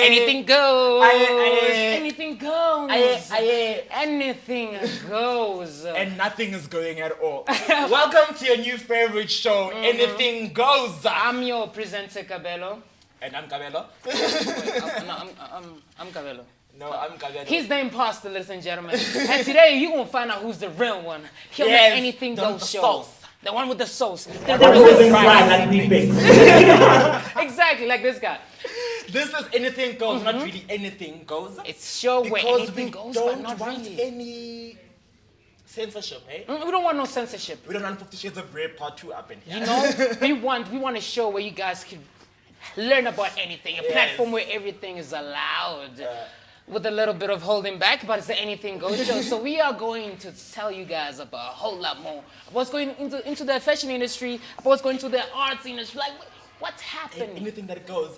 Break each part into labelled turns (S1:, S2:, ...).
S1: anything goes.
S2: Aye.
S1: Anything goes.
S2: Aye.
S1: Anything goes.
S2: And nothing is going at all. Welcome to your new favorite show, Anything Goes.
S1: I'm your presenter, Cabello.
S2: And I'm Cabello.
S1: I'm Cabello.
S2: No, I'm Cabello.
S1: He's the imposter, ladies and gentlemen. And today, you're going to find out who's the real one. He'll
S2: Yes,
S1: make anything
S2: the
S1: go
S2: with the
S1: show.
S2: sauce.
S1: The one with the sauce. Exactly, like this guy.
S2: This is Anything Goes, not really Anything Goes.
S1: It's a show where
S2: Because
S1: anything
S2: we
S1: goes,
S2: don't
S1: but not
S2: want
S1: really.
S2: any censorship, eh?
S1: We don't want no censorship.
S2: We don't want 50 Shades of Grey Part 2 up in here.
S1: You know, we want a show where you guys can learn about anything. A platform where everything is allowed. With a little bit of holding back, but it's the anything goes show. So we are going to tell you guys about a whole lot more. What's going into the fashion industry, what's going to the arts industry, like what's happening.
S2: Anything that goes.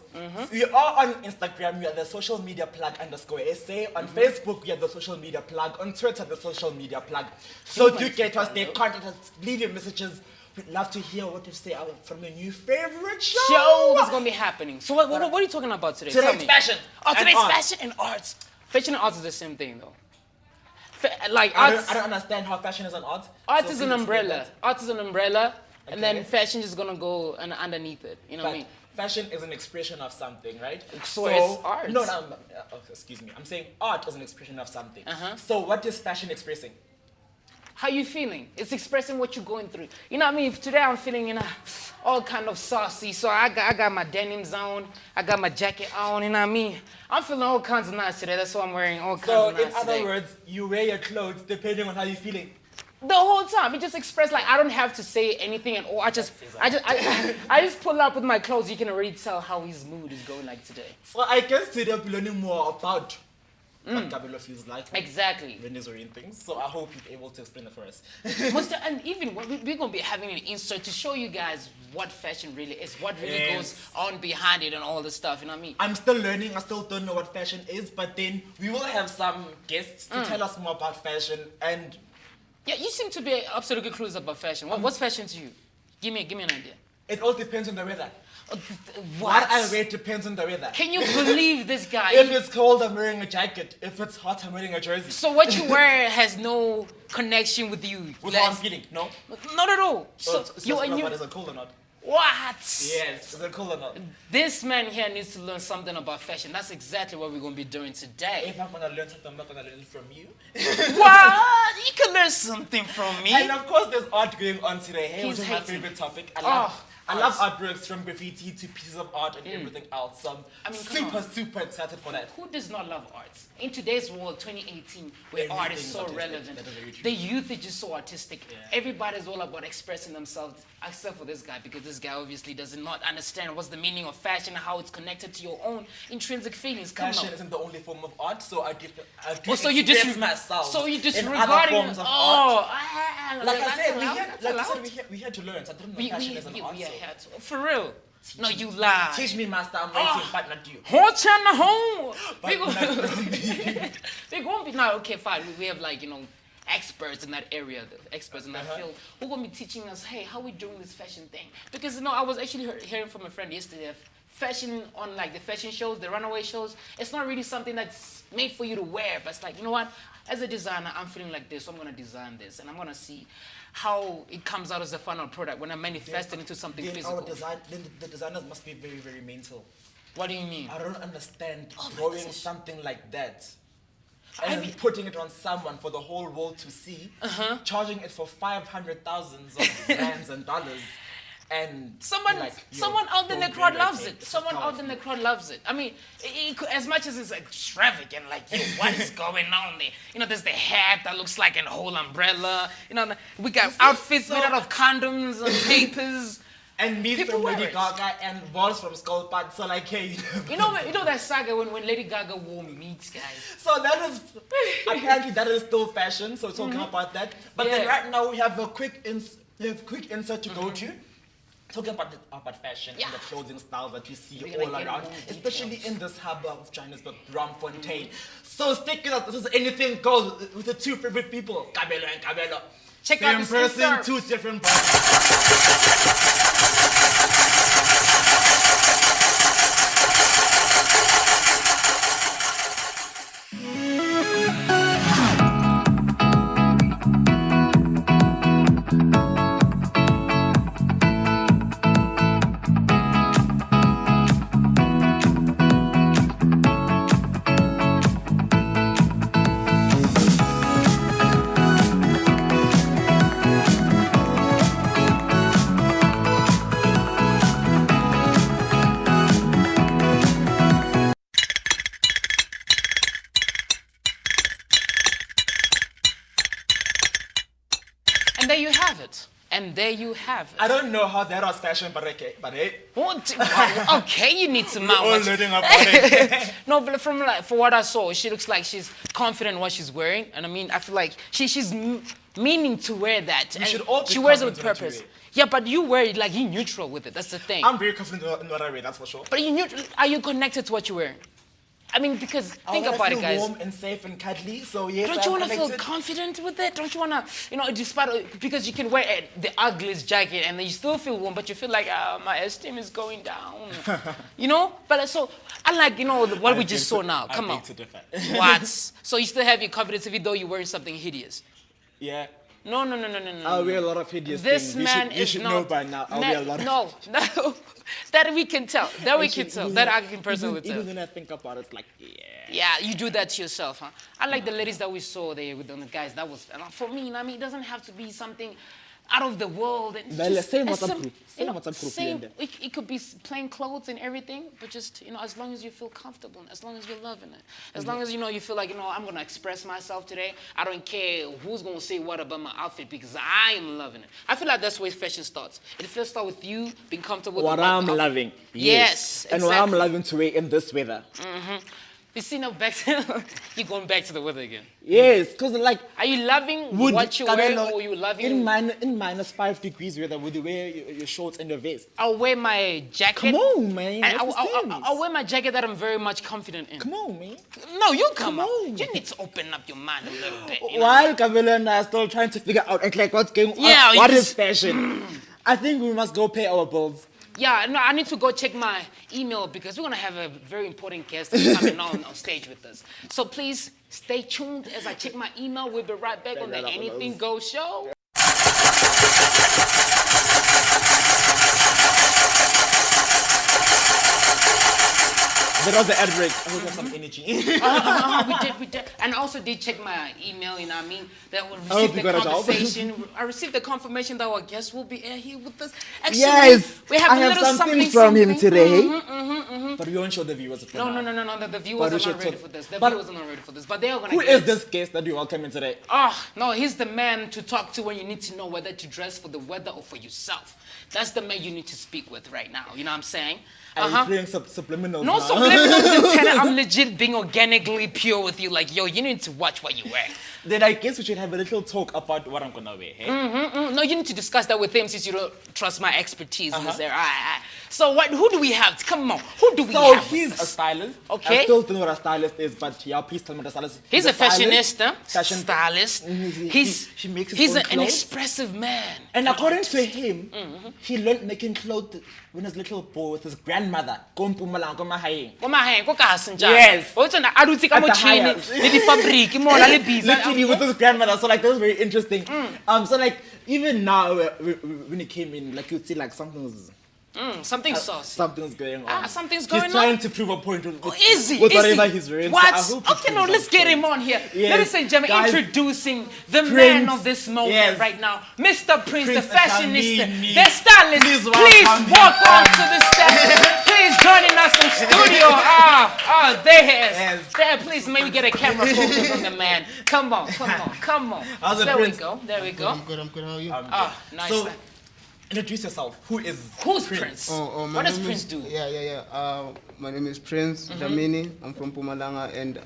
S2: We are on Instagram, we are the social media plug _SA. On Facebook, we are the social media plug. On Twitter, the social media plug. So do get us there, contact us, leave your messages. We'd love to hear what you say from your new favorite show.
S1: That's going to be happening. So what are you talking about today?
S2: Today's fashion.
S1: Oh, today's
S2: and
S1: fashion and arts. Fashion and arts is the same thing, though.
S2: I
S1: Arts,
S2: don't understand how fashion is an art.
S1: art
S2: So
S1: is an
S2: please explain
S1: umbrella.
S2: that.
S1: Art is an umbrella, and
S2: Okay.
S1: then fashion is going to go underneath it. You know what I
S2: But
S1: mean?
S2: fashion is an expression of something, right?
S1: So it's art.
S2: No, excuse me. I'm saying art is an expression of something. So what is fashion expressing?
S1: How you feeling? It's expressing what you're going through. You know what I mean? If today I'm feeling, all kind of saucy. So I got my denims on. I got my jacket on. You know what I mean? I'm feeling all kinds of nice today. That's why I'm wearing all kinds
S2: So
S1: of nice
S2: in other
S1: today.
S2: words, you wear your clothes depending on how you're feeling.
S1: The whole time, it just expressed like I don't have to say anything at all. I just pull up with my clothes. You can already tell how his mood is going like today.
S2: So I guess today we're learning more about what Cabello feels like.
S1: Exactly.
S2: When he's wearing things. So I hope you're able to explain it for us.
S1: And even we're gonna be having an insert to show you guys what fashion really is, what really goes on behind it, and all this stuff. You know what I mean?
S2: I'm still learning. I still don't know what fashion is, but then we will have some guests to tell us more about fashion. And
S1: Yeah, you seem to be absolutely clueless about fashion. What's fashion to you? Give me an idea.
S2: it all depends on the weather.
S1: What?
S2: What I wear depends on the weather.
S1: Can you believe this guy?
S2: If it's cold, I'm wearing a jacket. If it's hot, I'm wearing a jersey.
S1: So what you wear has no connection with you.
S2: With how I'm feeling, no?
S1: Not at all. So
S2: it's
S1: you
S2: just
S1: and
S2: about
S1: you.
S2: is it cool or not?
S1: What?
S2: Yes, is it cool or not?
S1: This man here needs to learn something about fashion. That's exactly what we're going to be doing today.
S2: If I'm gonna learn something, I'm not gonna learn it from you.
S1: What? You can learn something from me.
S2: And of course, there's art going on today. Hey, which
S1: He's
S2: is my
S1: hating.
S2: favorite topic. I
S1: Oh,
S2: love artworks from graffiti to pieces of art and everything else. So I'm
S1: come on.
S2: super excited for that.
S1: Who does not love arts? In today's world, 2018, where art is
S2: Everything
S1: so
S2: is artistic.
S1: relevant,
S2: That is very true.
S1: the youth is just so artistic.
S2: Yeah.
S1: Everybody's all about expressing themselves, except for this guy, because this guy obviously does not understand what's the meaning of fashion and how it's connected to your own intrinsic feelings. Come
S2: Fashion
S1: on.
S2: isn't the only form of art, so I do
S1: So you
S2: express
S1: just
S2: myself.
S1: So you
S2: in
S1: disregarding
S2: other forms of art.
S1: Like
S2: Like I said,
S1: allowed.
S2: we had to learn. So I don't know
S1: We
S2: fashion is an art.
S1: are
S2: So
S1: here to, for real. No, you lie.
S2: teach me, master. I'm waiting, but not you.
S1: Whole China home.
S2: But
S1: We
S2: not
S1: go-
S2: from me.
S1: They're going to be now. Okay, fine. We have experts in that area, the experts in that field, who are going to be teaching us, hey, how we doing this fashion thing? Because I was actually hearing from a friend yesterday. Fashion on the fashion shows, the runaway shows, it's not really something that's made for you to wear. But it's like, you know what? As a designer, I'm feeling like this, so I'm going to design this, and I'm going to see how it comes out as a final product when I manifest it into something
S2: Then
S1: physical.
S2: the designers must be very, very mental.
S1: What do you mean?
S2: I don't understand
S1: Oh,
S2: drawing
S1: this is-
S2: something like that
S1: I
S2: and
S1: mean-
S2: putting it on someone for the whole world to see, charging it for 500,000s of rands and dollars, and
S1: Someone out in the crowd loves it. Someone out in the crowd loves it. I mean, as much as it's extravagant, what is going on there? There's the hat that looks like a whole umbrella. We got outfits made out of condoms and papers.
S2: And me
S1: People
S2: from
S1: wear
S2: Lady
S1: it.
S2: Gaga and balls from Skull Part. So hey,
S1: You know that saga when Lady Gaga wore meat, guys.
S2: so that is apparently that is still fashion. So talking about that, but then
S1: Yeah.
S2: right now we have a quick insert to go to. Talking about fashion
S1: Yeah.
S2: and the clothing styles that you see
S1: We're gonna
S2: all
S1: get
S2: around,
S1: more
S2: especially
S1: details.
S2: in this harbor of Johannesburg, Braamfontein. So stick with us. This is Anything Goes with the two favorite people, Cabello and Cabello.
S1: Check
S2: Same
S1: out this
S2: person,
S1: insert.
S2: two different bodies.
S1: you have it. And there you have it.
S2: I don't know how that was fashion, but okay. But hey,
S1: Okay, you need to mount.
S2: all learning about it.
S1: No, but from for what I saw, she looks like she's confident in what she's wearing, and I mean, I feel like she's meaning to wear that. And
S2: should all be
S1: she wears it with
S2: confident in what
S1: purpose.
S2: you wear.
S1: Yeah, but you wear it like you're neutral with it. That's the thing.
S2: I'm very confident in what I wear, that's for sure.
S1: But you neutral. Are you connected to what you're wearing? I mean, because think
S2: I
S1: about
S2: feel
S1: it, guys.
S2: warm and safe and cuddly, so yes,
S1: Don't you
S2: I'm
S1: want to feel
S2: connected.
S1: confident with it? Don't you want to, despite because you can wear the ugliest jacket and then you still feel warm, but you feel like my esteem is going down, But so I like what we just saw now. Come on,
S2: to differ.
S1: what? So you still have your confidence even though you're wearing something hideous?
S2: Yeah.
S1: No.
S2: I'll wear a lot of hideous
S1: This
S2: things.
S1: man
S2: you
S1: is
S2: should
S1: not.
S2: know by now. I'll wear a lot of
S1: No. That we can tell. That we can tell. That I can personally tell.
S2: Even when I think about it, it's like, yeah.
S1: Yeah, you do that to yourself, huh? I like the ladies that we saw there with the guys. That was for me. It doesn't have to be something out of the world. And
S2: Well,
S1: just
S2: same
S1: a
S2: WhatsApp
S1: sim-
S2: group.
S1: you
S2: Same
S1: know,
S2: WhatsApp group
S1: same-
S2: here
S1: it could be plain clothes and everything, but just as long as you feel comfortable, as long as you're loving it, as long as you feel like I'm gonna express myself today. I don't care who's gonna say what about my outfit because I am loving it. I feel like that's where fashion starts. It first starts with you being comfortable.
S2: What
S1: with
S2: I'm
S1: outfit.
S2: loving.
S1: Yes,
S2: And what I'm
S1: exactly.
S2: loving to wear in this weather.
S1: You see now back to you're going back to the weather again.
S2: Yes, because like,
S1: Are you loving what you're wearing or you loving?
S2: in minus 5 degrees weather, would you wear your shorts and your vest?
S1: I'll wear my jacket.
S2: Come on, man.
S1: And
S2: What's the series?
S1: I'll wear my jacket that I'm very much confident in.
S2: Come on, man.
S1: No, you come out.
S2: on.
S1: You need to open up your mind a little bit. You know?
S2: While Camilla and I are still trying to figure out like what's going on,
S1: Yeah,
S2: what
S1: you
S2: is
S1: just-
S2: fashion? I think we must go pay our bills.
S1: Yeah, no, I need to go check my email because we're gonna have a very important guest that's coming on stage with us. So please stay tuned as I check my email. We'll be right back on the
S2: right up on
S1: Anything
S2: those.
S1: Goes show.
S2: That was the ad break. I hope you have some energy.
S1: We did. And I also did check my email, you know what I mean? That will
S2: hope
S1: receive
S2: you
S1: the
S2: got a job.
S1: conversation. I received the confirmation that our guest will be here with us. Actually,
S2: Yes,
S1: we have
S2: I
S1: a
S2: have
S1: little
S2: something from him
S1: something.
S2: today. But we won't show the viewers. For
S1: No.
S2: now.
S1: The viewers
S2: But we
S1: are
S2: should
S1: not ready
S2: talk-
S1: for this. The
S2: but-
S1: viewers are not ready for this. But they are gonna
S2: Who
S1: get
S2: is
S1: it.
S2: this guest that you welcome in today?
S1: No, he's the man to talk to when you need to know whether to dress for the weather or for yourself. That's the man you need to speak with right now. You know what I'm saying?
S2: Are you playing subliminals
S1: No
S2: now?
S1: subliminals, Lieutenant. I'm legit being organically pure with you. Like, yo, you need to watch what you wear.
S2: Then I guess we should have a little talk about what I'm gonna wear. Hey?
S1: No, you need to discuss that with him since you don't trust my expertise in this area. All right. So who do we have? Come on. Who do we
S2: So
S1: have?
S2: he's a stylist.
S1: Okay.
S2: I still don't know what a stylist is, but yeah, please tell me what a stylist is.
S1: He's a
S2: stylist,
S1: fashionista,
S2: fashion
S1: stylist.
S2: He makes his
S1: He's
S2: own
S1: an
S2: clothes.
S1: expressive man.
S2: And according to him, he learned making clothes when he was a little boy with his grandmother. Go Mpumalanga, go Mahayeng. Yes.
S1: A dutse ka
S2: At the
S1: motjhini,
S2: highest.
S1: le di-fabric, mo na le busy.
S2: Literally with his grandmother. So like that was very interesting. So like even now when he came in, like you'd see like something's
S1: Something's saucy.
S2: something's going on.
S1: Something's going
S2: He's
S1: on.
S2: trying to prove a point with,
S1: Is he?
S2: with
S1: Is
S2: whatever
S1: he?
S2: he's wearing.
S1: What?
S2: So I hope he
S1: Okay, no,
S2: proves
S1: let's
S2: that
S1: get
S2: point.
S1: him on here.
S2: Yes.
S1: Ladies and gentlemen,
S2: Guys,
S1: introducing the man
S2: Prince.
S1: of this moment
S2: Yes.
S1: right now, Mr. Prince,
S2: Prince
S1: the fashionista,
S2: Dlamini.
S1: the stylist.
S2: Please
S1: Please
S2: welcome
S1: walk
S2: him.
S1: on to the stage. Please joining us in studio. There he is.
S2: Yes.
S1: There, please maybe get a camera focus on the man. Come on.
S2: How's it,
S1: There
S2: Prince?
S1: we go.
S3: I'm good. How are you?
S1: Nice.
S2: So introduce yourself.
S1: Who's Prince?
S3: my
S1: What does
S3: name
S1: Prince
S3: is-
S1: do?
S3: Yeah. My name is Prince Dlamini. I'm from Pumalanga, and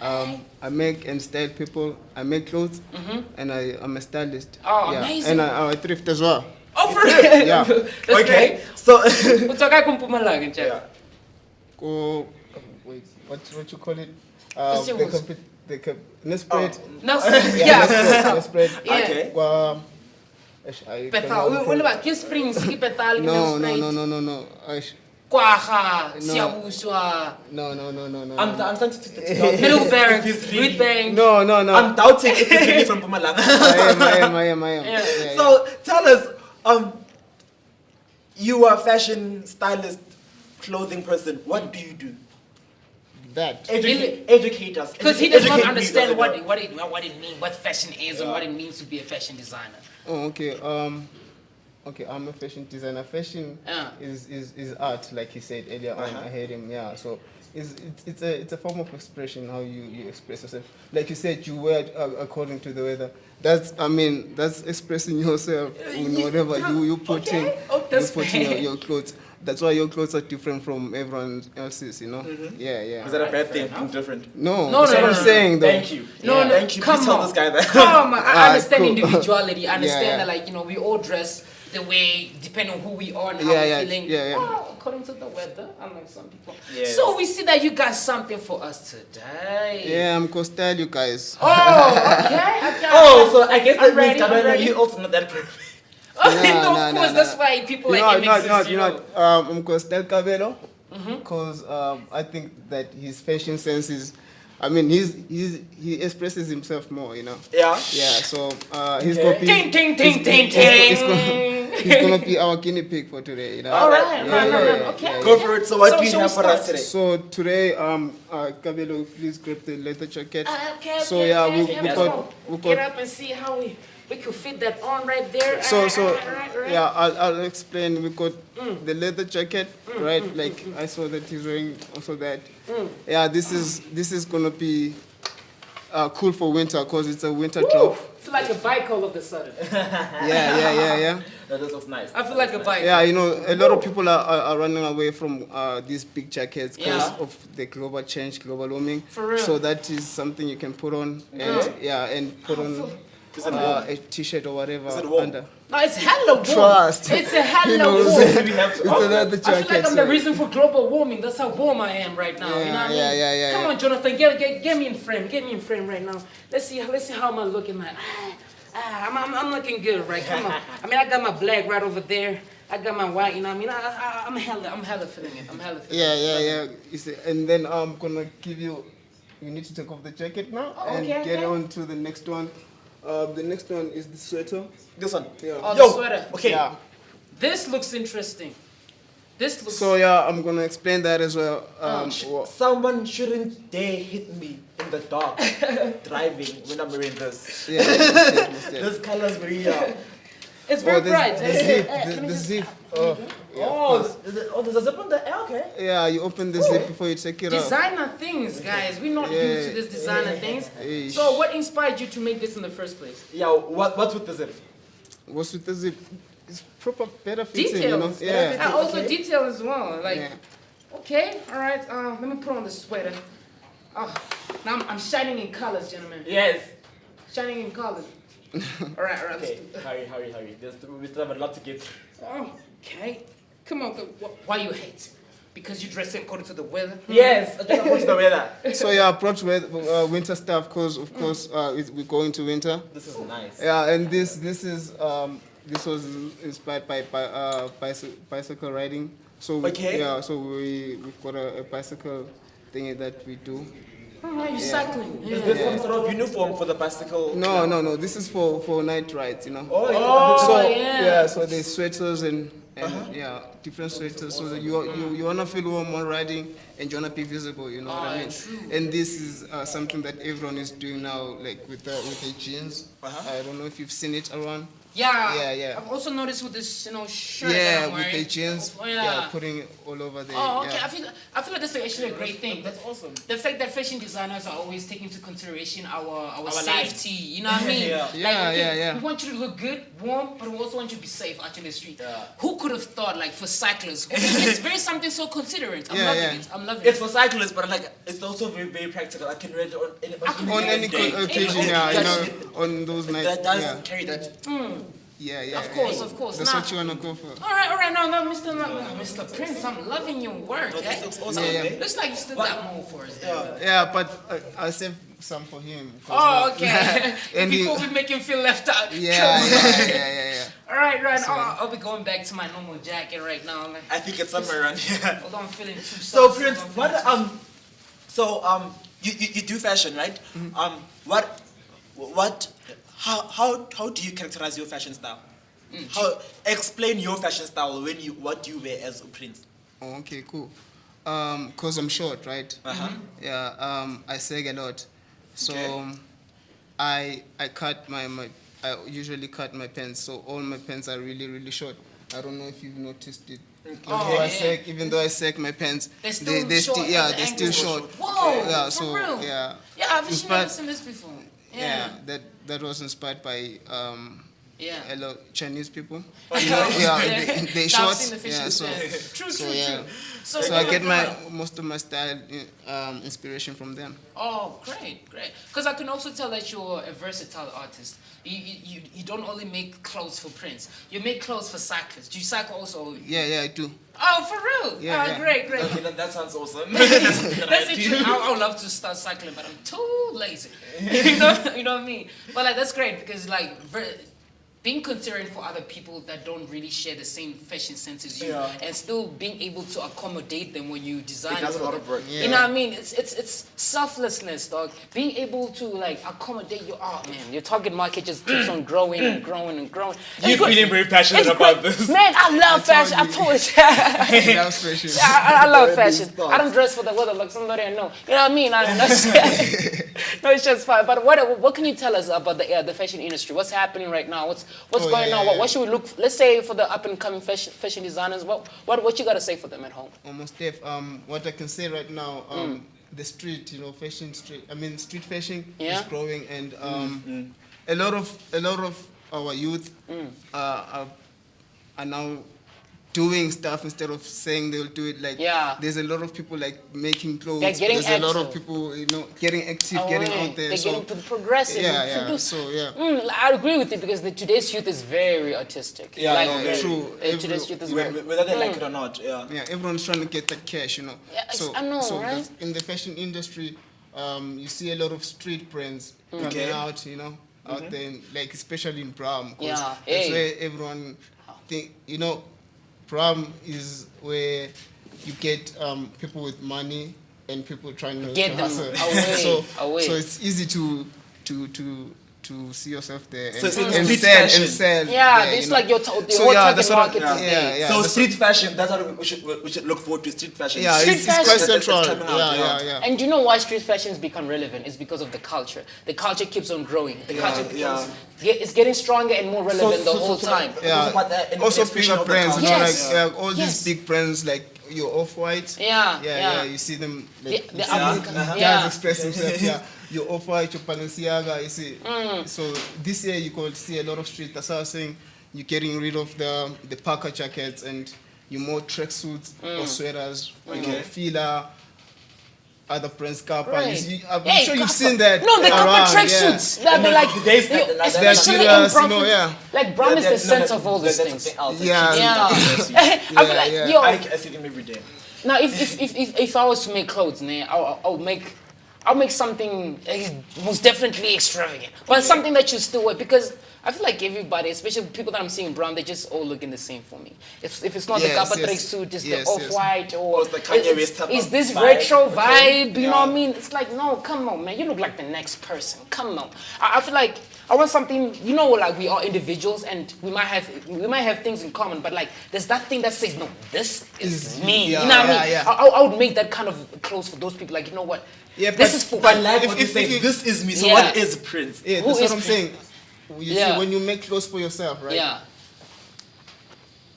S3: I make and style people. I make clothes, and I'm a stylist.
S1: Oh,
S3: yeah.
S1: amazing.
S3: And I thrift as well.
S1: Oh, for real?
S3: Yeah.
S1: That's
S2: Okay.
S1: great.
S2: So
S1: Utsoka ku Mpumalanga, nje.
S3: Wait, what you call it?
S1: What's your words?
S3: Nespread.
S1: No,
S3: Yeah,
S1: yeah.
S3: Nespread.
S1: Yeah.
S2: Okay.
S3: I
S1: Petal, we live at Springs, keep petal,
S3: No.
S1: Kwaha,
S3: No.
S1: Siabuswa,
S3: No.
S2: I'm starting to
S1: Middlebury,
S2: if he's really-
S1: Reedbank.
S3: No.
S2: I'm doubting if he's really from Pumalanga.
S3: I am.
S1: Yeah.
S3: Yeah.
S2: So tell us, you are a fashion stylist, clothing person. What do you do?
S3: That.
S2: Educate us.
S1: Because he does not
S2: Educate me,
S1: understand
S2: brother.
S1: what it means, what fashion is, and what it means to be a fashion designer.
S3: Oh, okay. Okay, I'm a fashion designer. Fashion
S1: Yeah.
S3: is art, like he said earlier on. I heard him. Yeah. So it's a form of expression how you express yourself. Like you said, you wear it according to the weather. That's expressing yourself in whatever you put in.
S1: Okay. Oh, that's
S3: you put in
S1: fair.
S3: your clothes. That's why your clothes are different from everyone else's. Yeah.
S2: Is that a bad thing? Being different.
S3: No,
S1: No,
S3: that's
S1: no,
S3: what
S1: no,
S3: I'm
S1: no.
S3: saying though.
S2: Thank you.
S1: No, no,
S2: Thank you.
S1: come
S2: Please tell
S1: on.
S2: this guy that.
S1: Come on. I
S3: Ah,
S1: understand
S3: cool.
S1: individuality. I understand
S3: Yeah.
S1: that, like, we all dress the way, depending on who we are and how
S3: Yeah,
S1: we're
S3: yeah,
S1: feeling.
S3: yeah.
S1: Oh, according to the weather, unlike some people.
S2: Yes.
S1: So we see that you got something for us today.
S3: Yeah, I'm gonna style you guys.
S1: Oh, okay.
S2: Oh, so I guess that
S1: I'm
S2: means
S1: ready, I'm
S2: Kabelo,
S1: ready.
S2: you also not that perfect.
S1: No, of course, that's why people like MXs,
S3: you know. I'm gonna style Kabelo because I think that his fashion sense is. I mean, he expresses himself more,
S2: Yeah.
S3: Yeah, so he's
S2: Okay.
S3: gonna be
S1: Ting, ting, ting, ting,
S3: he's gonna be our guinea pig for today,
S1: All right,
S3: Yeah.
S1: okay.
S2: Go for it. So what do you
S1: shall
S2: have
S1: we
S2: for us
S1: start?
S2: today?
S3: So today, Kabelo, please grab the leather jacket.
S1: Okay,
S3: So, yeah, we
S1: let's
S3: got-
S1: go.
S3: we
S1: Get
S3: got-
S1: up and see how we could fit that on right there.
S3: So
S1: Alright.
S3: yeah, I'll explain. We got the leather jacket, right? Like I saw that he's wearing also that. Yeah, this is gonna be cool for winter because it's a winter
S1: Woo,
S3: drop.
S1: feel like a bike all of a sudden.
S3: Yeah.
S2: No, this looks nice.
S1: I feel like a bike.
S3: Yeah, a lot of people are running away from these big jackets because
S1: Yeah.
S3: of the global change, global warming.
S1: For real.
S3: So that is something you can put on and put on
S2: Is it warm?
S3: a t-shirt or whatever
S2: Is it warm?
S3: under.
S1: No, it's hella warm.
S3: Trust.
S1: It's a hella
S3: You know,
S1: warm.
S2: We have to.
S3: It's a leather
S1: I feel
S3: jacket.
S1: like I'm the
S3: so-
S1: reason for global warming. That's how warm I am right now. You know what I mean?
S3: Yeah.
S1: Come on, Jonathan, get me in frame. Get me in frame right now. Let's see how am I looking, man. I'm looking good, right? Come on. I mean, I got my black right over there. I got my white. You know what I mean? I'm hella feeling it. I'm hella feeling it.
S3: Yeah. You see, and then I'm gonna give you. You need to take off the jacket now and
S1: okay,
S3: get
S1: okay.
S3: on to the next one. The next one is the sweater.
S2: This one.
S3: Yeah.
S1: Oh,
S2: Yo,
S1: the sweater.
S2: Okay.
S3: Yeah.
S1: This looks interesting. This looks.
S3: So yeah, I'm gonna explain that as well.
S2: Someone shouldn't dare hit me in the dark driving when I'm wearing this.
S3: Yeah.
S2: This color's very
S1: it's very
S3: Oh,
S1: bright.
S3: the zip, the zip. Oh, yeah.
S2: there's a zip on the okay.
S3: Yeah, you open the zip before you take it off.
S1: Designer things, guys. We're not
S3: Yeah.
S1: used to this designer things.
S3: Eish.
S1: So, what inspired you to make this in the first place?
S2: Yeah, what's with the zip?
S3: What's with the zip? It's proper, better fitting,
S1: Details.
S3: Yeah.
S1: And also detail as well. Like,
S3: Yeah.
S1: okay, all right. Let me put on the sweater. Oh, now I'm shining in colors, gentlemen.
S2: Yes.
S1: Shining in colors. All right. Let's
S2: Okay,
S1: do-
S2: hurry. We still have a lot to get.
S1: Oh, okay. Come on. Why you hate? Because you dress according to the weather?
S2: Yes, I just want to the weather.
S3: So yeah, I brought winter stuff because of course we're going to winter.
S2: This is nice.
S3: Yeah, and this was inspired by bicycle riding. So
S2: Okay.
S3: yeah, so we've got a bicycle thingy that we do.
S1: All right, you're cycling.
S2: Is
S1: Yeah.
S2: this some sort of uniform for the bicycle?
S3: No. This is for night rides,
S2: Oh,
S3: So
S1: yeah.
S3: so there's sweaters and yeah, different sweaters. So that you wanna feel warm while riding and you wanna be visible. You know what I mean?
S1: true.
S3: And this is something that everyone is doing now, like with the jeans. I don't know if you've seen it around. Yeah.
S1: I've also noticed with this, shirt that
S3: Yeah,
S1: I'm
S3: with
S1: wearing.
S3: the jeans.
S1: Oh, yeah.
S3: Putting it all over there.
S1: Oh, okay.
S3: Yeah.
S1: I feel like that's actually a great thing.
S2: That's awesome.
S1: The fact that fashion designers are always taking into consideration our
S2: lives.
S1: safety. You know what I mean?
S2: Yeah.
S3: Yeah.
S1: We want you to look good, warm, but we also want you to be safe out in the street.
S2: Yeah.
S1: Who could have thought, like, for cyclists? It's very something so considerate. I'm
S3: Yeah,
S1: loving
S3: yeah.
S1: it. I'm loving
S2: It's
S1: it.
S2: for cyclists, but like it's also very, very practical. I can wear it
S3: On any
S2: day.
S3: occasion, on those nights.
S2: That does
S3: Yeah.
S2: carry that.
S3: Yeah.
S1: Of course.
S3: That's
S1: Nah.
S3: what you wanna go for.
S1: All right. No, Mr. Prince, I'm loving your work.
S2: This
S1: Eh?
S2: looks awesome.
S3: Yeah.
S2: eh?
S1: Looks like you still got more for us. There.
S3: Yeah, but I saved some for him. 'cause,
S1: Oh, okay.
S3: And
S1: Before
S3: he-
S1: we make him feel left out.
S3: Yeah.
S1: All right. I'll be going back to my normal jacket right now. Like,
S2: I think it's somewhere around here.
S1: hold on, I'm feeling too
S2: So
S1: saucy.
S2: Prince, you do fashion, right? How do you characterize your fashion style? Explain your fashion style what you wear as a Prince.
S3: Oh, okay, cool. Cause I'm short, right? Yeah. I sag a lot, so
S2: Okay.
S3: I usually cut my pants. So all my pants are really short. I don't know if you've noticed it Even though I sag my pants,
S1: They're still
S3: they're
S1: short.
S3: still,
S1: the
S3: they're still
S1: ankles.
S3: short.
S1: Whoa,
S3: Yeah,
S1: for
S3: so
S1: real.
S3: yeah.
S1: Yeah, I've actually never
S3: Inspired-
S1: seen this before.
S3: Yeah, that was inspired by
S1: Yeah.
S3: hello Chinese people.
S1: Yeah.
S3: They
S1: I've
S3: short.
S1: seen the
S3: Yeah,
S1: fishes
S3: so
S1: there. True,
S3: so
S1: true,
S3: yeah.
S1: true.
S3: So I get most of my style inspiration from them.
S1: Oh, great, great. Because I can also tell that you're a versatile artist. You don't only make clothes for prints. You make clothes for cyclists. Do you cycle also?
S3: Yeah, I do.
S1: Oh, for real?
S3: Yeah, yeah.
S1: Great, great.
S2: Okay, that sounds awesome.
S1: That's it. I would love to start cycling, but I'm too lazy. you know what I mean? But like that's great because like being considerate for other people that don't really share the same fashion sense as you,
S2: Yeah.
S1: and still being able to accommodate them when you design.
S2: It does a
S1: for
S2: lot
S1: them.
S2: of work.
S1: You know what I mean? It's selflessness, dog. Being able to like accommodate your art, man. Your target market just keeps on growing and growing and growing.
S2: You're feeling very passionate
S1: It's
S2: about
S1: great.
S2: this.
S1: Man, I love fashion. I told you.
S3: That was fashion.
S1: I love fashion. I don't dress for the weather like somebody I know. You know what I mean? No, it's just fine. But what can you tell us about the fashion industry? What's happening right now? What's going on?
S3: yeah.
S1: What should we look? Let's say for the up and coming fashion designers, what you gotta say for them at home?
S3: Almost Dave. What I can say right now, the street, fashion street. I mean, street fashion
S1: Yeah.
S3: is growing, and a lot of our youth are now doing stuff instead of saying they'll do it. Like,
S1: Yeah.
S3: there's a lot of people like making clothes.
S1: They're getting
S3: there's a lot of
S1: active.
S3: people, getting active, getting out there.
S1: They're
S3: so
S1: getting progressive.
S3: yeah,
S1: and
S3: yeah.
S1: produce.
S3: So yeah.
S1: I agree with you because today's youth is very artistic.
S2: Yeah,
S1: like,
S2: no,
S1: very-
S3: true.
S1: Today's youth is very.
S2: Whether they like it or not, yeah.
S3: Yeah, everyone's trying to get that cash,
S1: Yeah,
S3: So,
S1: I know,
S3: so
S1: right?
S3: in the fashion industry, you see a lot of street brands coming
S2: Okay.
S3: out, out there, like especially in Bram. 'Cause
S1: Yeah,
S3: that's
S1: hey.
S3: where everyone think, Bram is where you get people with money and people trying to
S1: Get them
S3: hustle.
S1: away, away.
S3: So it's easy to see yourself there
S2: So it's
S3: and,
S2: street
S3: sell
S2: fashion.
S3: and sell.
S1: Yeah,
S3: there,
S1: it's like your whole
S3: So, yeah,
S1: target
S3: that's what I-
S1: market is
S3: yeah,
S1: there.
S3: yeah.
S2: So
S3: that's-
S2: street fashion, that's what we should look forward to, street fashion.
S3: Yeah,
S1: Street
S3: it's quite
S1: fashion.
S3: central.
S2: It's coming out,
S3: Yeah.
S1: And do you know why street fashion has become relevant? It's because of the culture. The culture keeps on growing. The culture becomes, it's getting stronger and more relevant the whole time.
S3: Yeah.
S2: About that
S3: Also
S2: expression
S3: bigger
S2: of the
S3: brands,
S2: culture.
S1: Yes.
S3: like all
S1: Yes.
S3: these big brands like your Off-White.
S1: Yeah.
S3: Yeah, you see them like
S1: The
S3: you see
S1: up-
S3: these
S1: yeah.
S3: guys express themselves. Yeah, your Off-White, your Balenciaga. You see. So this year you could see a lot of street. That's why I was saying you're getting rid of the Parker jackets and you more tracksuits or sweaters.
S2: Okay.
S3: Fila. Other brands, Kappa.
S1: Right.
S3: I'm
S1: Hey,
S3: sure you've
S1: Kappa.
S3: seen that.
S1: No, the Kappa
S3: around,
S1: tracksuits.
S3: yeah.
S1: They're like,
S2: Today's that- that-
S1: especially in
S3: Adidas,
S1: Bram.
S3: yeah.
S1: Like Bram is the sense of all these
S2: that's
S1: things.
S2: something else.
S3: Yeah.
S1: Yeah. I feel like,
S3: yeah.
S1: yo,
S2: I see them every day.
S1: now if I was to make clothes, I'll make something most definitely extravagant, but something that you still wear because I feel like everybody, especially people that I'm seeing in Brown, they just all looking the same for me. If it's not the
S3: Yes,
S1: Kappa
S3: yes.
S1: tracksuit, it's
S3: Yes,
S1: the
S3: yes.
S1: Off-White or
S2: Or it's the Kanye West type
S1: is
S2: of
S1: this
S2: vibe,
S1: retro
S2: okay?
S1: vibe? You know what I
S2: Yeah.
S1: mean? It's like no, come on, man, you look like the next person. Come on, I feel like I want something. Like we are individuals and we might have things in common, but like there's that thing that says no, this is me.
S3: yeah,
S1: you know what I mean?
S3: yeah.
S1: I would make that kind of clothes for those people. Like you know what?
S3: Yeah,
S1: this
S3: but-
S1: is for
S2: But
S1: me.
S2: like
S3: If-
S2: what you
S3: if
S2: say,
S3: you-
S2: this is me. So
S1: Yeah.
S2: what is Prince?
S3: Yeah,
S1: Who
S3: that's
S1: is
S3: what I'm saying. You
S1: Yeah.
S3: see, when you make clothes for yourself, right?
S1: Yeah.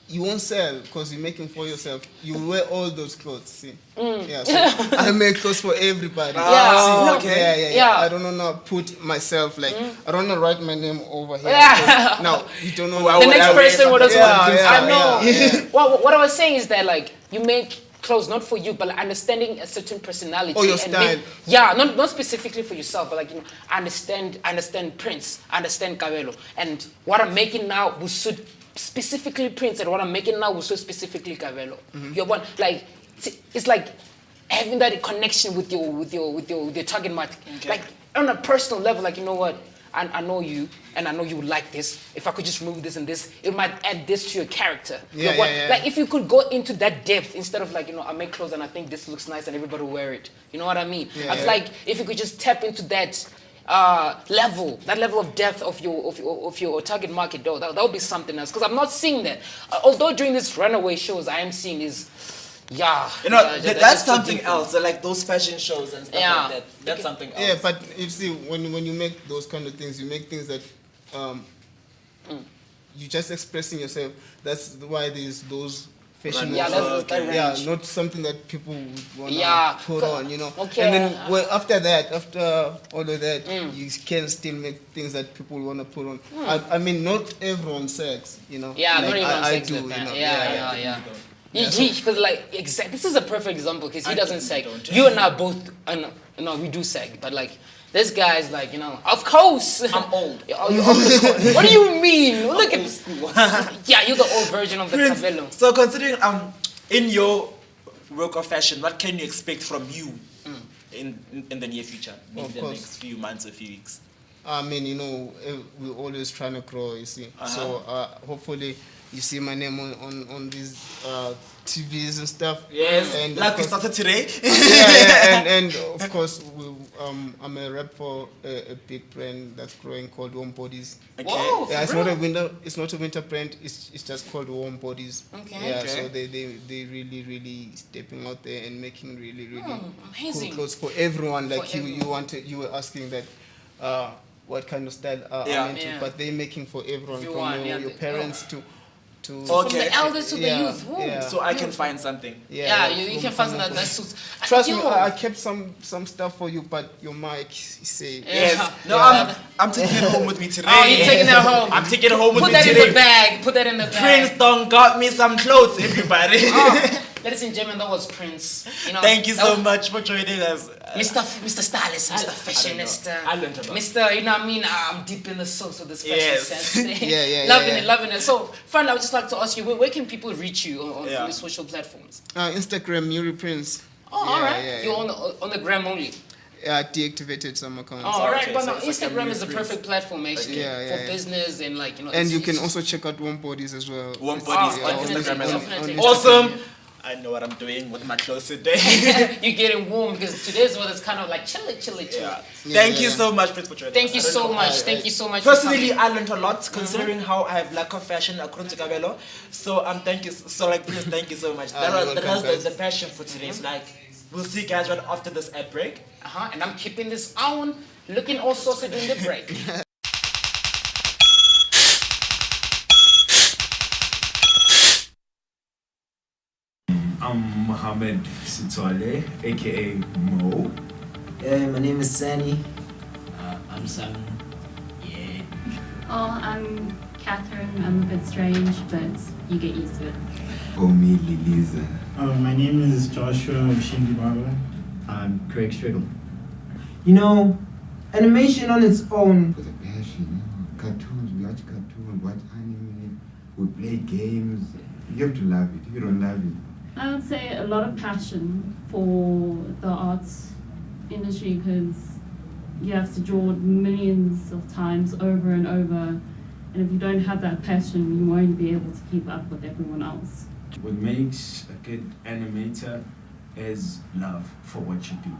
S3: You won't sell because you're making for yourself. You wear all those clothes. See?
S1: Mm.
S3: Yeah. So I make clothes for everybody.
S1: Yeah.
S3: See?
S1: No.
S3: Yeah.
S1: Yeah.
S3: I don't know now. Put myself like I don't know. Write my name over here.
S1: Yeah.
S3: 'cause now you don't know.
S2: Well,
S1: The
S3: now.
S1: next
S2: I wear
S1: person would
S2: something
S1: also.
S3: Yeah,
S1: I know.
S3: yeah.
S1: Well, what I was saying is that like you make clothes not for you, but like, understanding a certain personality.
S3: Oh, your
S1: and
S3: style.
S1: not specifically for yourself, but like I understand Prince, I understand Cabello, and what I'm making now will suit specifically Prince, and what I'm making now will suit specifically Cabello. You're one like it's like having that connection with your target market, like on a personal level. Like you know what. I know you, and I know you would like this. If I could just remove this and this, it might add this to your character.
S3: Yeah, yeah.
S1: Like if you could go into that depth instead of like I make clothes and I think this looks nice and everybody will wear it. You know what I mean?
S3: Yeah,
S1: I feel
S3: yeah.
S1: like if you could just tap into that level of depth of your target market, though, that would be something else. Because I'm not seeing that. Although during these runaway shows, I am seeing is. Yeah,
S2: That's
S1: just too
S2: something
S1: deep.
S2: else. Like those fashion shows and stuff
S1: Yeah.
S2: like that. That's something else.
S3: Yeah, but you see, when you make those kind of things, you make things that you just expressing yourself. That's why there's those fashion.
S1: Yeah,
S3: also.
S1: that's that
S3: Yeah,
S1: range.
S3: not something that people would want to
S1: Yeah,
S3: put on, you know.
S1: okay.
S3: And then well, after all of that, you can still make things that people want to put on. I mean, not everyone sex, you know.
S1: Yeah,
S3: like,
S1: not even
S3: I
S1: sex
S3: do,
S1: with
S3: you
S1: that.
S3: know.
S1: Yeah.
S3: Yeah, so-
S1: Because like this is a perfect example because he doesn't sag.
S2: don't.
S1: You and I both, we do sag, but like this guy's like of course.
S2: I'm old.
S1: Oh, you old. What do you mean? Look at this. Yeah, you're the old version of the
S2: Prince,
S1: Cabello.
S2: so considering in your work of fashion, what can you expect from you in the near future? Maybe
S3: Of
S2: the
S3: course.
S2: next few months or few weeks.
S3: I mean, you know, we're always trying to grow, you see. So hopefully you see my name on these TVs and stuff.
S2: Yes,
S3: And
S2: like
S3: of
S2: we
S3: course-
S2: started today.
S3: and of course, I'm a rep for a big brand that's growing called Warm Bodies.
S2: Okay.
S1: Whoa,
S3: Yeah,
S1: for real?
S3: it's not a winter brand. It's just called Warm Bodies.
S1: Okay.
S3: Yeah,
S2: Okay.
S3: so they really stepping out there and making really cool
S1: amazing.
S3: clothes for everyone. Like
S1: For
S3: you were asking that. What kind of style
S2: Yeah.
S3: I'm into,
S1: Yeah.
S3: but they're making for everyone,
S1: Everyone,
S3: from your
S1: yeah.
S3: parents to
S1: From
S2: Okay.
S1: the elders to the
S3: Yeah,
S1: youth. Whoa.
S3: yeah.
S2: So I can find something.
S1: Yeah, you
S3: from-
S1: can find
S3: from-
S1: something that suits.
S3: Trust me,
S1: Yo.
S3: I kept some stuff for you, but your mic say
S2: Yes. No,
S1: Yeah.
S2: I'm taking it home with me today.
S1: Oh, you're taking that home.
S2: I'm taking it home with
S1: Put
S2: me
S1: that in
S2: today.
S1: the bag. Put that in the bag.
S2: Prince Don got me some clothes, everybody.
S1: Oh, ladies and gentlemen, that was Prince.
S2: Thank you
S1: that
S2: so
S1: was
S2: much for joining us.
S1: Mr. Stylist, Mr.
S2: I
S1: Fashionista,
S2: I learned a lot.
S1: Mr. You know what I mean? I'm deep in the sauce of this fashion
S2: Yes.
S1: sense.
S3: Yeah,
S1: Loving it. So, finally, I would just like to ask you, where can people reach you on
S2: Yeah.
S1: the social platforms?
S3: Instagram Yuri Prince.
S1: Oh,
S3: Yeah,
S1: all right.
S3: yeah,
S1: You're on the gram only.
S3: I deactivated some accounts.
S1: Oh, all right.
S2: okay,
S1: But
S2: so
S1: no,
S2: it's like a
S1: Instagram
S2: new
S1: is the
S2: Prince.
S1: perfect platform actually
S3: Yeah,
S1: for
S3: yeah.
S1: business and like
S3: And
S1: it's-
S3: you can
S1: it's-
S3: also check out Warm Bodies as well.
S2: Warm
S3: It's-
S2: Bodies
S1: on Instagram as well. Definitely.
S2: Awesome. I know what I'm doing with my clothes today.
S1: You're getting warm because today's weather is kind of like chilly.
S2: Yeah.
S3: Yeah,
S2: Thank you
S3: yeah.
S2: so much, Prince, for joining
S1: Thank
S2: us.
S1: you
S2: I don't
S1: so
S2: know
S1: much.
S2: how-
S1: Thank you so much. for
S2: Personally,
S1: coming.
S2: I learned a lot considering how I have lack of fashion according to Cabello. So thank you. So like, Prince, thank you so much.
S3: You're welcome,
S2: That was
S3: guys.
S2: the passion for today. So like, we'll see you guys right after this ad break.
S1: And I'm keeping this on, looking all saucy during the break.
S4: I'm Mohammed Sitole, aka Mo.
S5: My name is Sani.
S6: I'm Sam. Yeah.
S7: Oh, I'm Catherine. I'm a bit strange, but you get used to it.
S8: Omi Liliza.
S9: My name is Joshua Shindi Baba.
S5: I'm Craig Strickle. You know, animation on its own.
S8: For the passion, cartoons, we watch cartoons, watch anime, we play games. You have to love it. If you don't love it,
S7: I would say a lot of passion for the arts industry because you have to draw millions of times over and over. And if you don't have that passion, you won't be able to keep up with everyone else.
S4: What makes a good animator is love for what you do.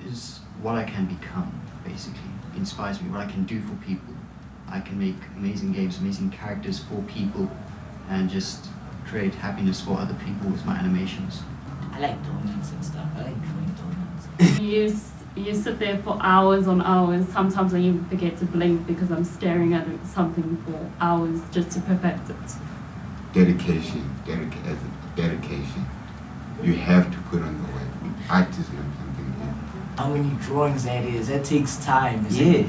S6: Is what I can become, basically. Inspires me, what I can do for people. I can make amazing games, amazing characters for people, and just create happiness for other people with my animations.
S5: I like donuts and stuff. I like drawing donuts.
S7: You sit there for hours on hours. Sometimes I even forget to blink because I'm staring at something for hours just to perfect it.
S8: dedication. You have to put on the work. Art is not something new.
S5: How many drawings that is? That takes time.
S6: Yeah.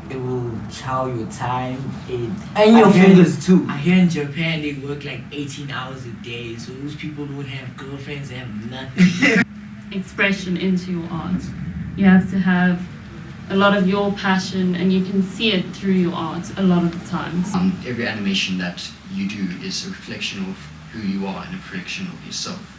S5: It will chow your time.
S6: And
S5: I
S6: your
S5: hear-
S6: fingers too.
S5: I hear in Japan they work like 18 hours a day. So those people don't have girlfriends, they have nothing.
S7: Expression into your art. You have to have a lot of your passion and you can see it through your art a lot of the times.
S6: Every animation that you do is a reflection of who you are and a reflection of yourself.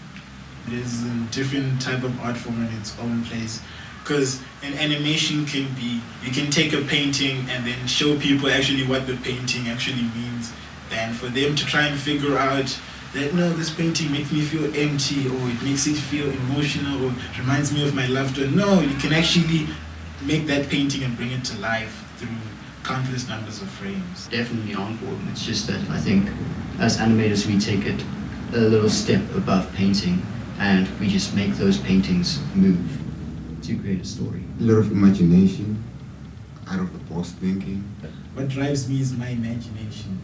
S9: There's a different type of art form in its own place. Because an animation can be, you can take a painting and then show people actually what the painting actually means. And for them to try and figure out that, no, this painting makes me feel empty, or it makes it feel emotional, or it reminds me of my loved one. No, you can actually make that painting and bring it to life through countless numbers of frames.
S6: Definitely on board. It's just that I think as animators we take it a little step above painting and we just make those paintings move to create a story.
S8: A lot of imagination, out of the box thinking.
S9: What drives me is my imagination.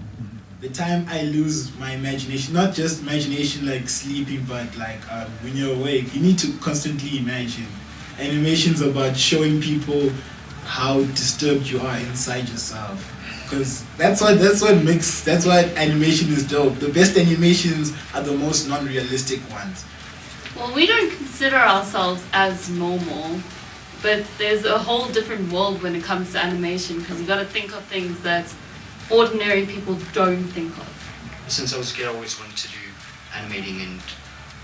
S9: the time I lose my imagination, not just imagination like sleeping, but like when you're awake, you need to constantly imagine. Animation's about showing people how disturbed you are inside yourself. Because that's what animation is dope. The best animations are the most non-realistic ones.
S7: Well, we don't consider ourselves as normal, but there's a whole different world when it comes to animation because you got to think of things that ordinary people don't think of.
S6: Since I was a kid, I always wanted to do animating and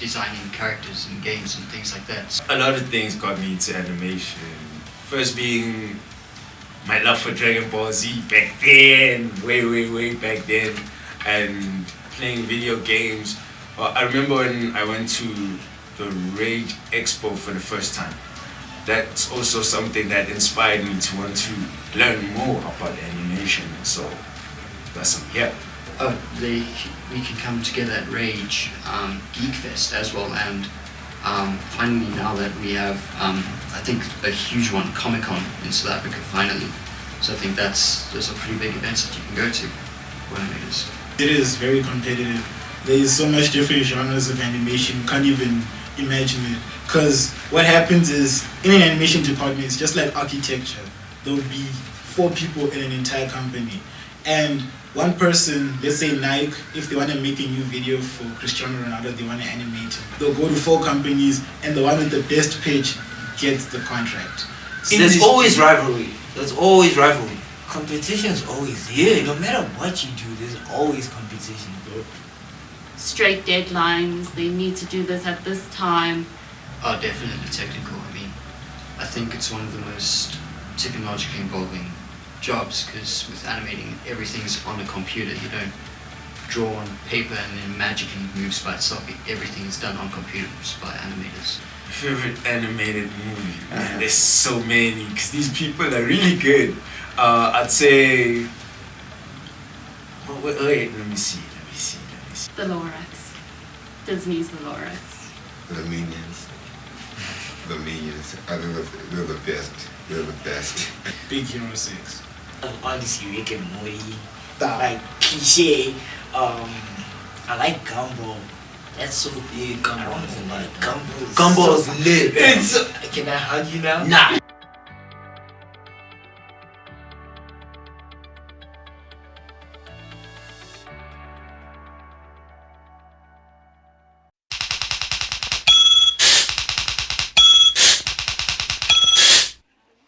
S6: designing characters in games and things like that.
S4: A lot of things got me into animation. First being my love for Dragon Ball Z back then, way back then, and playing video games. I remember when I went to the Rage Expo for the first time. That's also something that inspired me to want to learn more about animation. So that's yeah.
S6: We can come together at Rage Geek Fest as well, and finally now that we have I think a huge one, Comic-Con in South Africa finally. So I think those are pretty big events that you can go to for animators.
S9: It is very competitive. There is so much different genres of animation, you can't even imagine it. Because what happens is, in an animation department, it's just like architecture. There will be 4 people in an entire company. And one person, let's say Nike, if they want to make a new video for Cristiano Ronaldo, they want to animate it. They'll go to 4 companies, and the one with the best pitch gets the contract.
S5: So there's always rivalry. There's always rivalry. Competition's always here. No matter what you do, there's always competition, bro.
S7: Straight deadlines, they need to do this at this time.
S6: Oh, definitely technical. I mean, I think it's one of the most technologically involving jobs because with animating, everything's on a computer. You don't draw on paper and then magically moves by itself. Everything is done on computers by animators.
S4: Favorite animated movie? Man, there's so many because these people are really good. I'd say. Wait, let me see.
S7: The Lorax. Disney's The Lorax.
S8: The Minions. The Minions. They're the best. They're the best.
S9: Big Hero 6.
S5: Honestly, Rick and Morty. Like cliche. I like Gumball. That's so big. Gumball. Like Gumball's lit. Can I hug you now? Nah.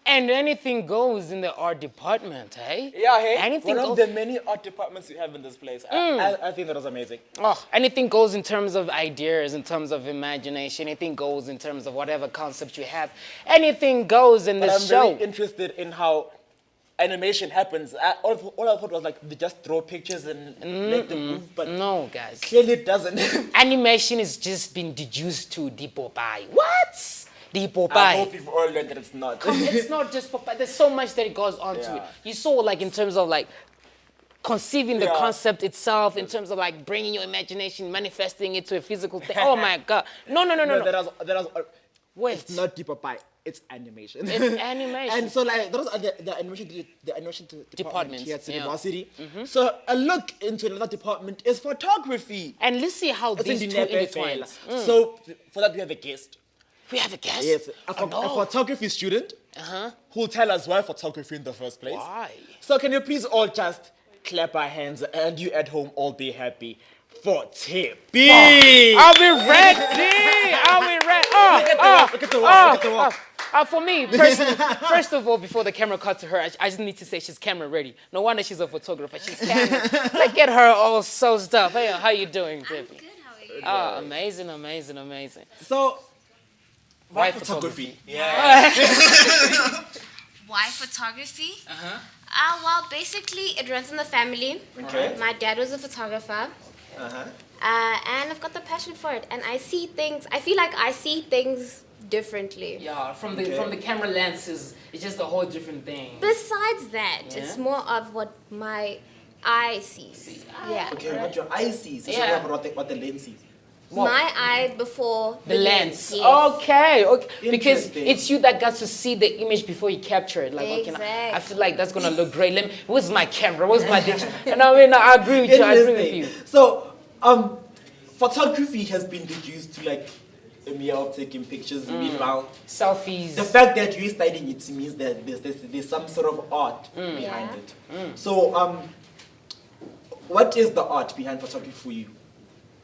S1: And anything goes in the art department, hey?
S2: Yeah, hey.
S1: Anything
S2: One
S1: goes.
S2: of the many art departments we have in this place. I think that was amazing.
S1: Oh, anything goes in terms of ideas, in terms of imagination. Anything goes in terms of whatever concept you have. Anything goes in
S2: But
S1: this
S2: I'm
S1: show.
S2: very interested in how animation happens. All I thought was like they just draw pictures and make them move, but
S1: No, guys.
S2: clearly it doesn't.
S1: Animation is just been deduced to the Popeye. What? The
S2: I
S1: Popeye.
S2: hope you've all learned that it's not.
S1: It's not just Popeye. There's so much that it goes onto it.
S2: Yeah.
S1: You saw like in terms of like conceiving the
S2: Yeah.
S1: concept itself, in terms of like bringing your imagination, manifesting it to a physical thing. Oh my God. No.
S2: That was
S1: Wait.
S2: It's not deeper pie. It's animation.
S1: It's animation.
S2: And so like those are the animation department
S1: Departments,
S2: here at
S1: yeah.
S2: University. So a look into another department is photography.
S1: And let's see how
S2: It's
S1: these
S2: in
S1: two
S2: the
S1: intertwine.
S2: NFL. So for that we have a guest.
S1: We have a guest.
S2: Yes, a
S1: no.
S2: photography student who'll tell us why photography in the first place.
S1: Why?
S2: So can you please all just clap our hands and you at home all be happy for Tippy.
S1: Are we ready? Are we ready?
S2: Look at the walk, look at the walk.
S1: For me, first of all, before the camera cuts to her, I just need to say she's camera ready. No wonder she's a photographer. She's camera. Like, get her all soused up. Hey, how you doing, Tippy?
S10: Good, how are you?
S1: Oh, amazing.
S2: So
S1: Why
S2: photography?
S10: Why photography? Well, basically, it runs in the family.
S2: Okay.
S10: My dad was a photographer. And I've got the passion for it. And I feel like I see things differently.
S1: Yeah, from the camera lenses, it's just a whole different thing.
S10: Besides that,
S1: Yeah.
S10: it's more of what my eye sees. Yeah.
S2: Okay, what your eye sees.
S1: Yeah.
S2: What the lens sees.
S1: What?
S10: My eye before
S1: The lens.
S10: Yes.
S1: Okay. Because
S2: Interesting.
S1: it's you that got to see the image before you capture it. Like, okay, now, I
S10: Exactly.
S1: feel like that's gonna look great. Where's my camera? Where's my digital? And I mean, I agree with you. I agree with you.
S2: So, photography has been reduced to like a mere of taking pictures. Meanwhile,
S1: Selfies.
S2: the fact that you're studying it means that there's some sort of art behind
S10: Yeah.
S2: it. So, what is the art behind photography for you?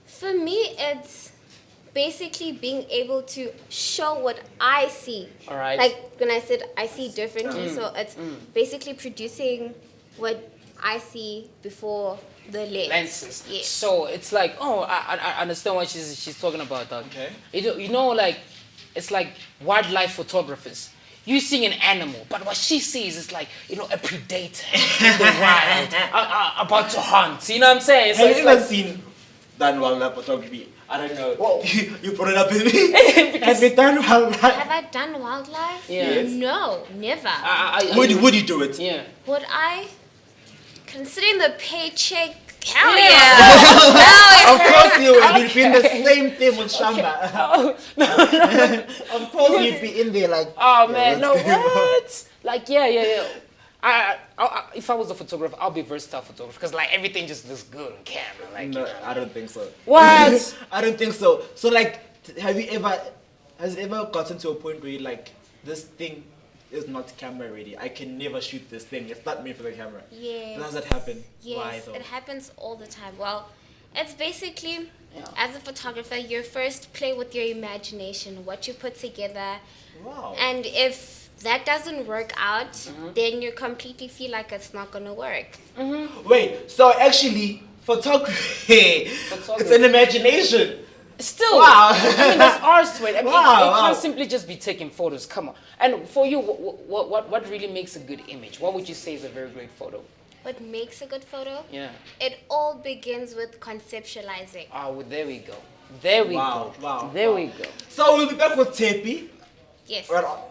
S10: For me, it's basically being able to show what I see.
S1: All right.
S10: Like when I said I see differently, so it's basically producing what I see before the lens.
S1: Lenses.
S10: Yes.
S1: So it's like, oh, I understand what she's talking about. Dog.
S2: Okay.
S1: You know, like it's like wildlife photographers. You seeing an animal, but what she sees is like, you know, a predator in the wild, about to hunt. You know what I'm saying? So
S2: Have
S1: it's
S2: you ever
S1: like,
S2: seen done wildlife photography? I don't know.
S1: Well-
S2: you put it up with me. Have you done wildlife?
S10: Have I done wildlife?
S1: Yes.
S10: No, never.
S2: Would you do it?
S1: Yeah.
S10: Would I? Considering the paycheck, hell yeah.
S2: Of course you will. You'd be in the same thing with Shamba.
S1: Oh,
S2: Of course you'd be in there like.
S1: oh
S2: yeah,
S1: man, no,
S2: let's go.
S1: what? Like, yeah. If I was a photographer, I'll be a versatile photographer because like everything just looks good on camera. Like,
S2: No, I don't think so.
S1: what?
S2: I don't think so. So like, has it ever gotten to a point where you're like, this thing is not camera ready. I can never shoot this thing. It's not made for the camera.
S10: Yes.
S2: Does that happen?
S10: Yes,
S2: Why though?
S10: it happens all the time. Well, it's basically,
S1: Yeah.
S10: as a photographer, you first play with your imagination, what you put together.
S2: Wow.
S10: And if that doesn't work out, then you completely feel like it's not going to work.
S2: Wait, so actually, photography, it's an imagination.
S1: Still,
S2: Wow.
S1: I mean, that's ours to it. I mean,
S2: Wow,
S1: you
S2: wow.
S1: can't simply just be taking photos. Come on. And for you, what really makes a good image? What would you say is a very great photo?
S10: What makes a good photo?
S1: Yeah.
S10: It all begins with conceptualizing.
S1: Oh, well, there we go. There we
S2: Wow,
S1: go.
S2: wow,
S1: There
S2: wow.
S1: we go.
S2: So we'll be back with Tepi.
S10: Yes.
S2: Well,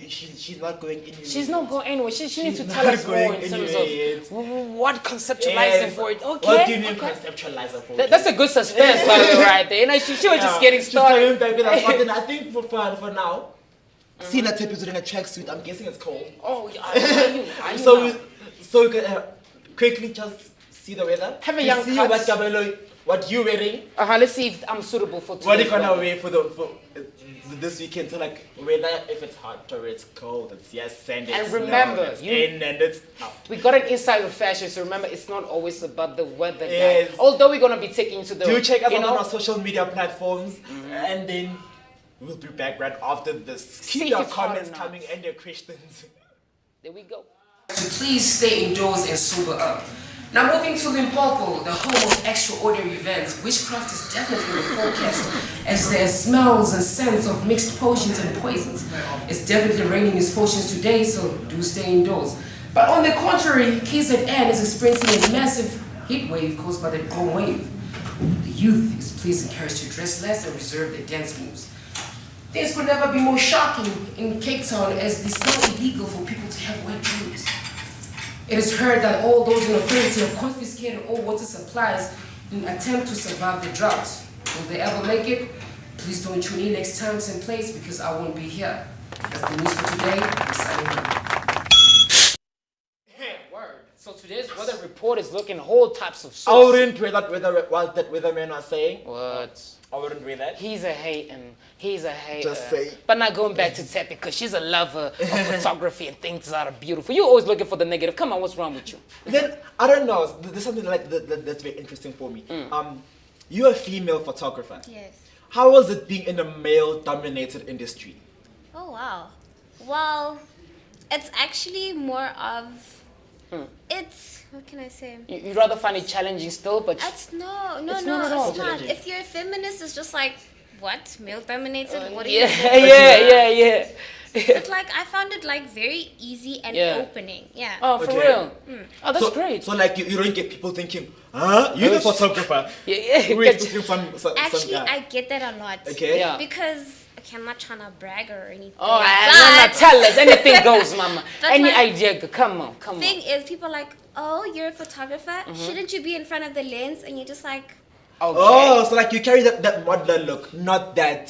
S2: she's not going anywhere.
S1: She's not going anywhere. She needs to
S2: She's
S1: tell
S2: not
S1: us more
S2: going
S1: in terms
S2: anywhere
S1: of what conceptualizing
S2: Yes.
S1: for it. Okay.
S2: What do you mean
S1: okay.
S2: conceptualizer for?
S1: That's a good suspense, by the way, right there. You know, she was just getting
S2: She's
S1: started.
S2: coming back with us, but then I think for now, seeing that Tepi's wearing a tracksuit, I'm guessing it's cold.
S1: Oh, yeah, I knew. I knew
S2: So
S1: now.
S2: we can quickly just see the weather.
S1: Have a
S2: to
S1: young
S2: see
S1: cut.
S2: what Gabelo, what you wearing.
S1: Let's see if I'm suitable for today.
S2: What are you gonna wear for this weekend? So like whether if it's hot or it's cold, it's yes, sand,
S1: And
S2: it's
S1: remember,
S2: snow, it's
S1: you-
S2: in and it's out.
S1: We got an insight of fashion, so remember, it's not always about the weather,
S2: Yes.
S1: guys. Although we're gonna be taking you to the.
S2: Do check us
S1: you
S2: out
S1: know,
S2: on our social media platforms, and then we'll be back right after this.
S1: See
S2: Keep
S1: if
S2: your
S1: it's hot or
S2: comments
S1: not.
S2: coming and your questions.
S1: There we go.
S11: Please stay indoors and sober up. Now moving to Limpopo, the home of extraordinary events, witchcraft is definitely in the forecast as there are smells and scents of mixed potions and poisons. It's definitely raining misfortunes today, so do stay indoors. But on the contrary, KZN is experiencing a massive heat wave caused by the Gqom wave. The youth is please encouraged to dress less and reserve their dance moves. Things could never be more shocking in Cape Town as it's now illegal for people to have wet dreams. It is heard that all those in authority have confiscated all water supplies in an attempt to survive the drought. Will they ever make it? Please don't tune in next time, same place, because I won't be here. That's the news for today. I'm signing off.
S1: Word. So today's weather report is looking all types of
S2: I
S1: sources.
S2: wouldn't wear that weatherman was saying.
S1: What?
S2: I wouldn't wear that.
S1: He's a hater.
S2: Just say.
S1: But not going back to Tepi because she's a lover of photography and things that are beautiful. You're always looking for the negative. Come on, what's wrong with you?
S2: Then I don't know. There's something like that's very interesting for me. You're a female photographer.
S10: Yes.
S2: How was it being in a male-dominated industry?
S10: Oh, wow. Well, it's actually more of, it's, what can I say?
S1: You'd rather find it challenging still, but
S10: It's not
S1: It's not at all.
S10: it's not. If you're a feminist, it's just like, what? Male dominated? What are you
S1: yeah.
S10: But like, I found it like very easy and
S1: Yeah.
S10: opening. Yeah.
S1: Oh, for
S2: Okay.
S1: real? Oh, that's
S2: so,
S1: great.
S2: So like you don't get people thinking, huh? You're the photographer.
S1: Yeah.
S2: Wait, looking some
S10: Actually,
S2: guy.
S10: I get that a lot.
S2: Okay.
S1: Yeah.
S10: Because, okay, I'm not trying to brag or anything.
S1: Oh,
S10: but
S1: tell us. Anything goes, mama.
S10: But
S1: Any
S10: like-
S1: idea? Come on.
S10: thing is, people are like, oh, you're a photographer?
S1: Mm-hmm.
S10: Shouldn't you be in front of the lens? And you're just like,
S1: Okay.
S2: Oh, so like you carry that modeler look, not that.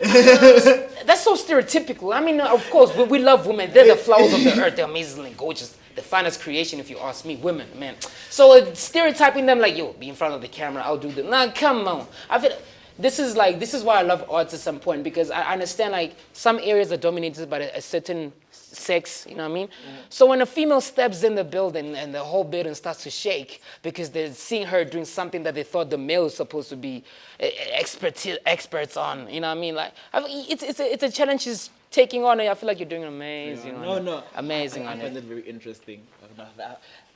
S1: That's so stereotypical. I mean, of course, we love women. They're the flowers of the earth. They're amazingly gorgeous. The finest creation, if you ask me, women, man. So stereotyping them like, yo, be in front of the camera, I'll do this. Nah, come on. I feel this is why I love arts at some point, because I understand like some areas are dominated by a certain sex, you know what I mean? So when a female steps in the building and the whole building starts to shake because they're seeing her doing something that they thought the male was supposed to be experts on, you know what I mean? Like, it's a challenge she's taking on, and I feel like you're doing amazing on it. Amazing
S2: I
S1: on
S2: find
S1: it.
S2: it very interesting.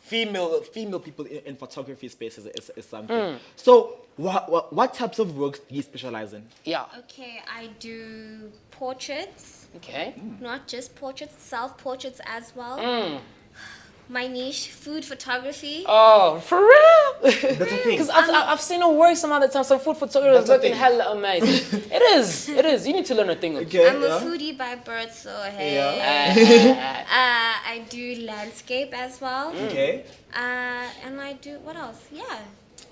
S2: Female people in photography spaces is something. So what types of works do you specialize in?
S1: Yeah.
S10: Okay, I do portraits.
S1: Okay.
S10: Not just portraits, self-portraits as well. My niche, food photography.
S1: Oh, for real?
S2: That's a thing.
S1: Because I've seen her work some other time. Some food photography is
S2: That's a
S1: looking
S2: thing.
S1: hella amazing. It is. You need to learn a thing or two.
S2: Okay,
S10: I'm a foodie by birth, so hey. I do landscape as well.
S2: Okay.
S10: And I do, what else? Yeah.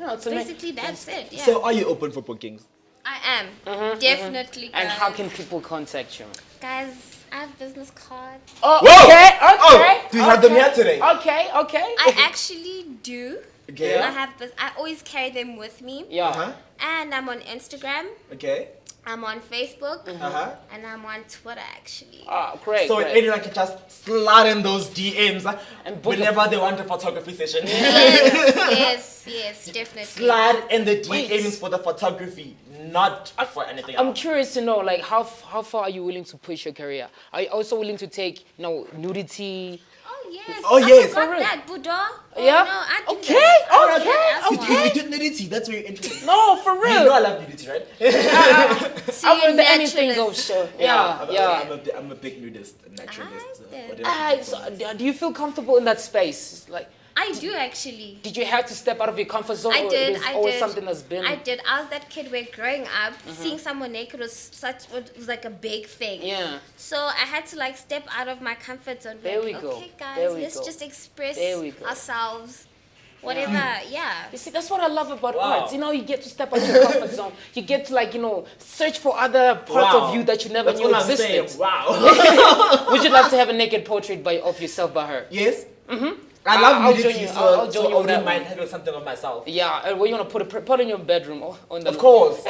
S1: No, it's
S10: Basically, that's it. Yeah.
S2: So are you open for bookings?
S10: I am. Definitely, guys.
S1: And how can people contact you?
S10: Guys, I have business cards.
S1: Oh,
S2: Whoa!
S1: okay.
S2: Oh, do you have them here today?
S1: Okay.
S10: I actually do.
S2: Okay.
S10: I always carry them with me.
S1: Yeah.
S2: Uh-huh.
S10: And I'm on Instagram.
S2: Okay.
S10: I'm on Facebook.
S2: Uh-huh.
S10: And I'm on Twitter, actually.
S1: Oh, great.
S2: So
S1: great.
S2: anyone can just slide in those DMs
S1: And book
S2: whenever they want a photography session.
S10: Yes, definitely.
S2: Slide in the DMs
S1: Wait.
S2: for the photography, not for anything
S1: I'm
S2: else.
S1: curious to know, like, how far are you willing to push your career? Are you also willing to take, nudity?
S10: Oh, yes.
S2: Oh, yes.
S10: I forgot that, Buddha. Oh,
S1: Yeah?
S10: No, I do
S1: Okay,
S10: that. I do
S1: okay,
S10: that as
S2: You
S10: well.
S2: did nudity, that's very interesting.
S1: No, for
S2: You
S1: real.
S2: know I love nudity, right?
S10: See,
S1: I will the
S10: naturalist.
S1: anything goes show.
S2: I'm a big nudist, naturalist.
S10: Alright
S2: whatever.
S1: So, do you feel comfortable in that space? Like,
S10: I do, actually.
S1: did you have to step out of your comfort zone?
S10: I
S1: or
S10: did,
S1: it is
S10: I
S1: always
S10: did.
S1: something that's been?
S10: I did. I was that kid where growing up, seeing someone naked was like a big thing.
S1: Yeah.
S10: So I had to like step out of my comfort zone.
S1: There
S10: like,
S1: we go.
S10: Okay, guys,
S1: There we
S10: let's
S1: go.
S10: just express
S1: There we go.
S10: ourselves. Whatever, yeah.
S1: You see, that's what I love about
S2: Wow.
S1: arts. You know, you get to step out your comfort zone. You get to, like, search for other parts of you that you never
S2: That's
S1: knew
S2: all I'm
S1: existed.
S2: saying. Wow.
S1: Would you love to have a naked portrait of yourself by her?
S2: Yes.
S1: Mm-hmm.
S2: I love
S1: I'll
S2: nudity,
S1: join you.
S2: so,
S1: I'll join
S2: so
S1: you
S2: I
S1: on that
S2: wouldn't mind
S1: one.
S2: having something of myself.
S1: Yeah, and where you want to put in your bedroom or on the.
S2: Of course.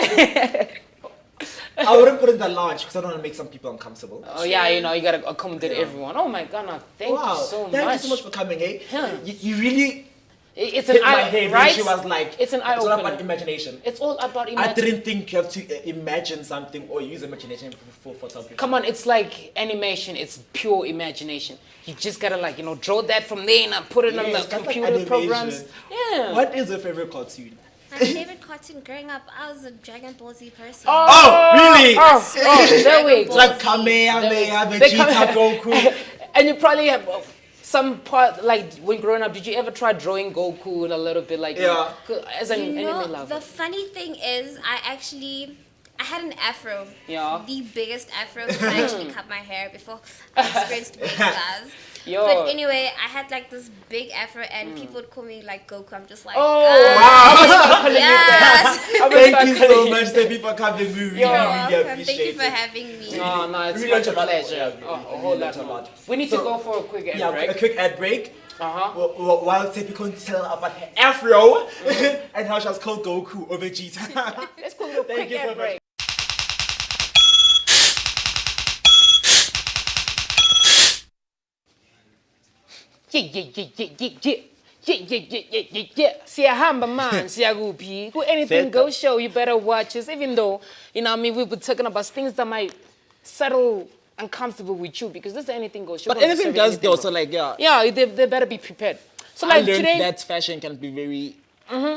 S2: I wouldn't put it in the lounge because I don't want to make some people uncomfortable.
S1: Oh yeah, you gotta accommodate everyone. Oh my God, no, thank you so much.
S2: Thank you so much for coming, eh?
S1: Yeah.
S2: You really
S1: It's
S2: hit
S1: an
S2: my
S1: eye,
S2: head when
S1: right?
S2: she was like,
S1: It's an eye
S2: all
S1: opener.
S2: about imagination.
S1: It's all about
S2: I
S1: imagination.
S2: didn't think you have to imagine something or use imagination for photography.
S1: Come on, it's like animation. It's pure imagination. You just gotta draw that from there and put it on the
S2: Yes, that's like
S1: computer
S2: animation.
S1: programs. Yeah.
S2: What is your favorite cartoon?
S10: My favorite cartoon growing up, I was a Dragon Ball Z person.
S2: Oh, really?
S1: There we go.
S2: Like Kamehameha,
S1: They come-
S2: Vegeta, Goku.
S1: And you probably have some part, like when growing up, did you ever try drawing Goku a little bit, like
S2: Yeah.
S1: as an
S10: You know,
S1: anime lover?
S10: the funny thing is, I had an afro.
S1: Yeah.
S10: The biggest afro because I actually cut my hair before I experienced big stars.
S1: Yo.
S10: But anyway, I had like this big afro and people would call me like Goku. I'm just like,
S1: Oh,
S10: ah,
S1: wow.
S10: yes.
S2: Thank you so much, Steffi, for coming. We really,
S10: You're
S2: really
S10: welcome.
S2: appreciate
S10: Thank you for
S2: it.
S10: having me.
S1: No, it's
S2: We
S1: such a
S2: learned a lot.
S1: pleasure.
S2: Yeah,
S1: A whole lot.
S2: lot.
S1: We need to
S2: So-
S1: go for a quick ad
S2: Yeah,
S1: break.
S2: a quick ad break.
S1: Uh-huh.
S2: While Steffi continues telling about her afro and how she was called Goku or Vegeta.
S1: Let's go to a
S2: Thank
S1: quick
S2: you so
S1: ad
S2: much.
S1: break. Yeah. Siyahamba man, siyakuphi. Anything
S2: Set
S1: goes show, you better watch us. Even though, we were talking about things that might settle uncomfortable with you because this is anything goes show.
S2: But
S1: Gonna
S2: anything
S1: serve
S2: does
S1: anything
S2: though,
S1: goes.
S2: so like, yeah.
S1: Yeah, they better be prepared. So
S2: I
S1: like
S2: learned
S1: today,
S2: that fashion can be very...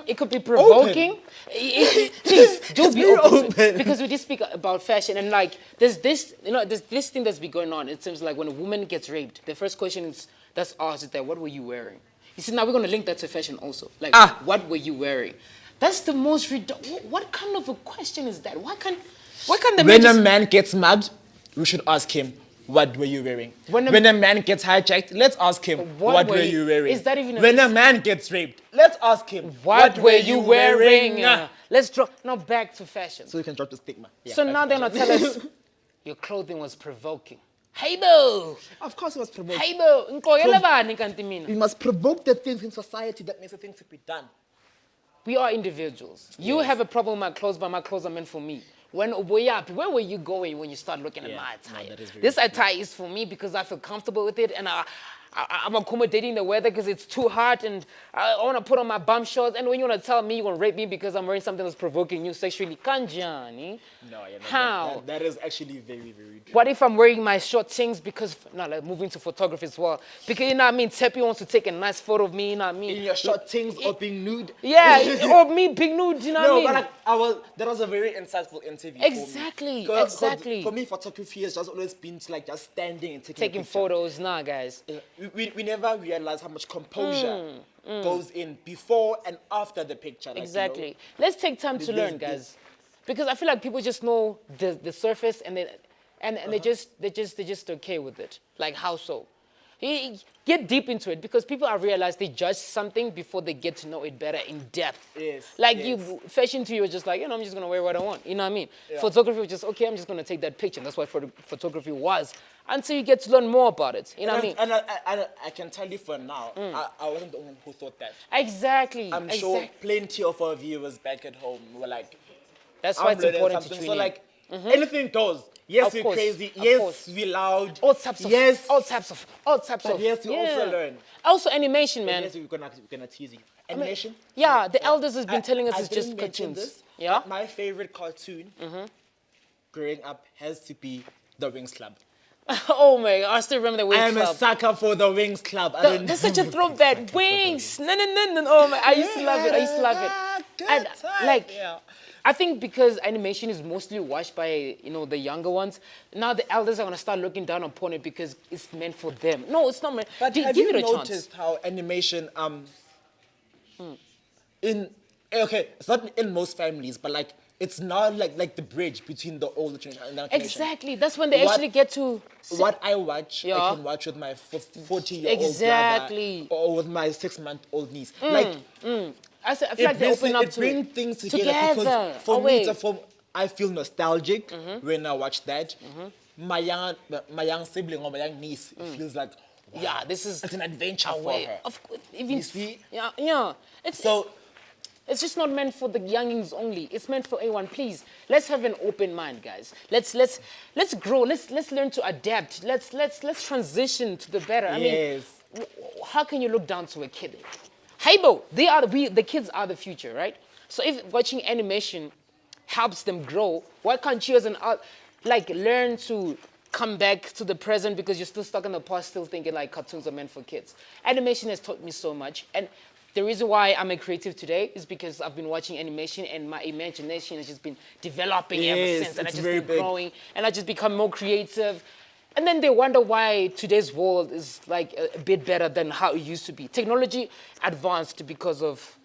S1: it could be provoking. Please do be
S2: very
S1: open,
S2: open.
S1: because we did speak about fashion and like there's this thing that's been going on. It seems like when a woman gets raped, the first question that's asked is that what were you wearing? You see, now we're gonna link that to fashion also. Like, what were you wearing? That's the most what kind of a question is that? Why can't the
S2: When
S1: man
S2: a man gets mad, we should ask him, what were you wearing?
S1: When
S2: When
S1: a-
S2: a man gets hijacked, let's ask him, what were you wearing?
S1: Is that even a-
S2: When a man gets raped, let's ask him,
S1: What were you wearing? Let's drop now back to fashion.
S2: So we can drop the stigma. Yeah,
S1: So
S2: back
S1: now
S2: to
S1: they're gonna
S2: fashion.
S1: tell us your clothing was provoking. Hey boo!
S2: Of course it was provoked.
S1: Hey boo! Ngigqokela bani kanti mina?
S2: We must provoke the things in society that makes the things to be done.
S1: We are individuals. You have a problem with my clothes, but my clothes are meant for me. When Oboyapi, where were you going when you start looking at
S2: Yeah,
S1: my
S2: no,
S1: attire?
S2: that is very
S1: This
S2: true.
S1: attire is for me because I feel comfortable with it, and I'm accommodating the weather because it's too hot, and I want to put on my bum shorts. And when you want to tell me you're gonna rape me because I'm wearing something that's provoking you sexually, Kanjani?
S2: No, yeah, no,
S1: How?
S2: that is actually very, very true.
S1: What if I'm wearing my short things because, no, like moving to photography as well. Because, you know what I mean, Tepi wants to take a nice photo of me, you know what I mean?
S2: In your short things or being nude.
S1: Yeah, or me being nude, you know
S2: No,
S1: what I mean?
S2: but like that was a very insightful interview.
S1: Exactly,
S2: For me. 'Cause
S1: exactly.
S2: For me, photography has just always been like just standing and taking, a
S1: Taking
S2: picture.
S1: photos, nah, guys.
S2: We never realize how much composure goes in before and after the picture. Like,
S1: Exactly.
S2: You know,
S1: Let's take time to
S2: There's-
S1: learn, guys, because I feel like people just know the surface and they just okay with it. Like how so? Get deep into it because people I realize they judge something before they get to know it better in depth.
S2: Yes,
S1: Like
S2: yes.
S1: you, fashion to you is just like, you know, I'm just gonna wear what I want. You know what I mean? Photography was just okay. I'm just gonna take that picture. That's what photography was until you get to learn more about it. You know what I mean?
S2: And I can tell you for now, I wasn't the only one who thought that.
S1: Exactly.
S2: I'm sure plenty of our viewers back at home were like,
S1: That's
S2: I'm
S1: why it's
S2: learning
S1: important to
S2: something.
S1: tune
S2: So
S1: in.
S2: like, anything goes. Yes,
S1: Of
S2: we're
S1: course,
S2: crazy.
S1: of
S2: Yes,
S1: course.
S2: we're loud.
S1: all types of,
S2: Yes,
S1: all types
S2: But
S1: of.
S2: yes, we also learn.
S1: Also animation, man.
S2: Yes, we're gonna tease you. Animation.
S1: Yeah, the elders has been telling us
S2: I
S1: it's just
S2: didn't mention
S1: cartoons.
S2: this,
S1: Yeah.
S2: but my favorite cartoon growing up has to be The Wings Club.
S1: Oh my God, I still remember the Wings
S2: I'm a
S1: Club.
S2: sucker for The Wings Club. I don't
S1: That's such a throwback. Wings. No, no, no, no. Oh my, I used to love it. I used to love it. And like, I think because animation is mostly watched by, you know, the younger ones, now the elders are gonna start looking down upon it because it's meant for them. No, it's not meant.
S2: But have
S1: give
S2: you
S1: it a
S2: noticed
S1: chance.
S2: how animation it's not in most families, but like it's now like the bridge between the older generation and the younger generation.
S1: Exactly. That's when they
S2: What-
S1: actually get to.
S2: What I watch,
S1: Yeah.
S2: I can watch with my 40-year-old
S1: Exactly.
S2: brother or with my 6-month-old niece. Like
S1: I feel like they open up
S2: it
S1: to
S2: brings
S1: it.
S2: things together, because for me,
S1: Away.
S2: I feel nostalgic when I watch that. My young sibling or my young niece feels like, wow,
S1: Yeah, this is
S2: it's an adventure for
S1: away.
S2: her.
S1: Of course, even
S2: You see?
S1: yeah. It's just not meant for the youngins only. It's meant for everyone. Please, let's have an open mind, guys. Let's grow. Let's learn to adapt. Let's transition to the better. I mean, how can you look down to a kid? Hey, Bo, the kids are the future, right? So if watching animation helps them grow, why can't you as an art learn to come back to the present because you're still stuck in the past, still thinking like cartoons are meant for kids? Animation has taught me so much, and the reason why I'm a creative today is because I've been watching animation and my imagination has just been developing ever
S2: Yes,
S1: since, and I've
S2: it's
S1: just
S2: very
S1: been
S2: big.
S1: growing, and I just become more creative. And then they wonder why today's world is like a bit better than how it used to be. Technology advanced because of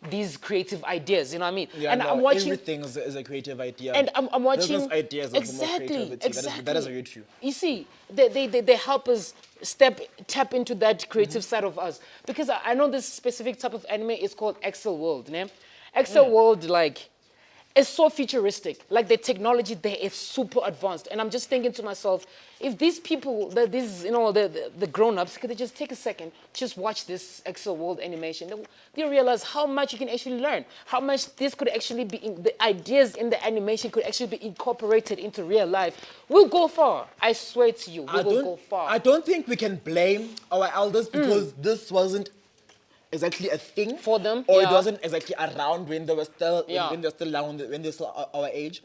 S1: these creative ideas, you know what I mean?
S2: Yeah,
S1: and
S2: no,
S1: I'm watching.
S2: everything is a creative idea.
S1: And I'm watching.
S2: Business ideas are for more creativity. That is very true.
S1: You see, they help us tap into that creative side of us. Because I know this specific type of anime is called Excel World, né? Excel World, like, it's so futuristic. Like the technology there is super advanced. And I'm just thinking to myself, if these people, the grown-ups, could they just take a second, just watch this Excel World animation, they realize how much you can actually learn, how much this could actually be, the ideas in the animation could actually be incorporated into real life. We'll go far. I swear to you, we will go far.
S2: I don't think we can blame our elders because this wasn't exactly a thing
S1: for them,
S2: or it wasn't exactly around when they were still
S1: Yeah.
S2: when they're still around, when they're still our age.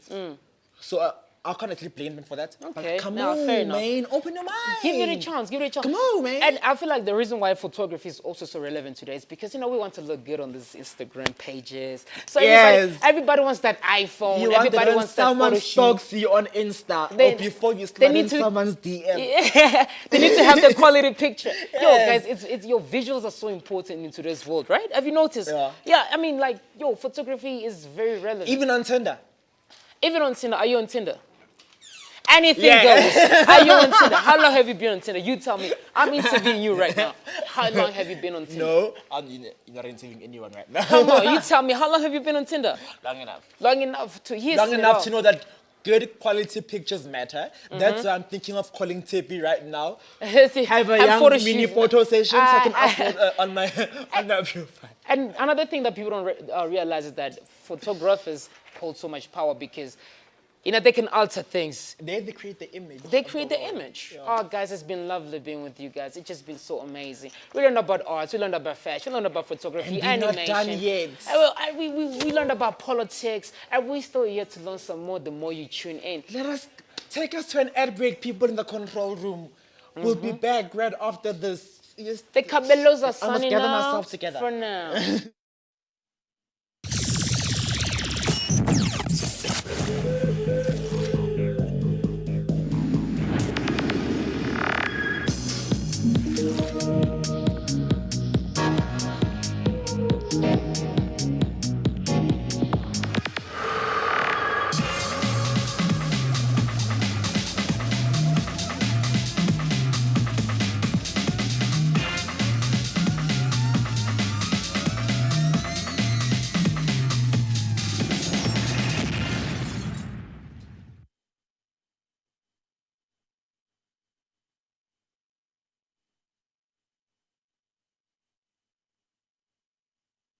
S2: So I can't actually blame them for that.
S1: Okay,
S2: but come
S1: now,
S2: on,
S1: fair enough.
S2: man, open your mind.
S1: Give it a chance. Give it a chance.
S2: Come on, man.
S1: And I feel like the reason why photography is also so relevant today is because, we want to look good on these Instagram pages. So everybody wants that iPhone.
S2: You want
S1: Everybody
S2: that
S1: wants
S2: when
S1: that
S2: someone
S1: photo shoot.
S2: stalks you on Insta
S1: They-
S2: or before you
S1: they
S2: slide
S1: need
S2: in
S1: to-
S2: someone's DM.
S1: Yeah, they need to have the quality picture. Yo,
S2: Yes.
S1: guys, it's your visuals are so important in today's world, right? Have you noticed?
S2: Yeah.
S1: Yeah, I mean, photography is very relevant.
S2: Even on Tinder.
S1: Even on Tinder. Are you on Tinder? Anything goes. Are you on Tinder? How long have you been on Tinder? You tell me. I'm interviewing you right now. How long have you been on Tinder?
S2: No, you're not interviewing anyone right now.
S1: Come on, you tell me. How long have you been on Tinder?
S2: Long enough.
S1: Long enough to hear.
S2: Long enough to know that good quality pictures matter. That's why I'm thinking of calling Tippy right now. Have a young mini photo session so I can upload on my profile.
S1: And another thing that people don't realize is that photographers hold so much power because, you know, they can alter things.
S2: They create the image.
S1: They create the image. Yeah. Oh, guys, it's been lovely being with you guys. It's just been so amazing. We learned about arts, we learned about fashion, we learned about photography,
S2: and
S1: animation.
S2: Not done yet.
S1: We learned about politics, and we're still here to learn some more the more you tune in.
S2: Take us to an ad break, people in the control room. We'll be back right after this.
S1: The Cabellos are
S2: signing
S1: off
S2: ourselves together.
S1: for now.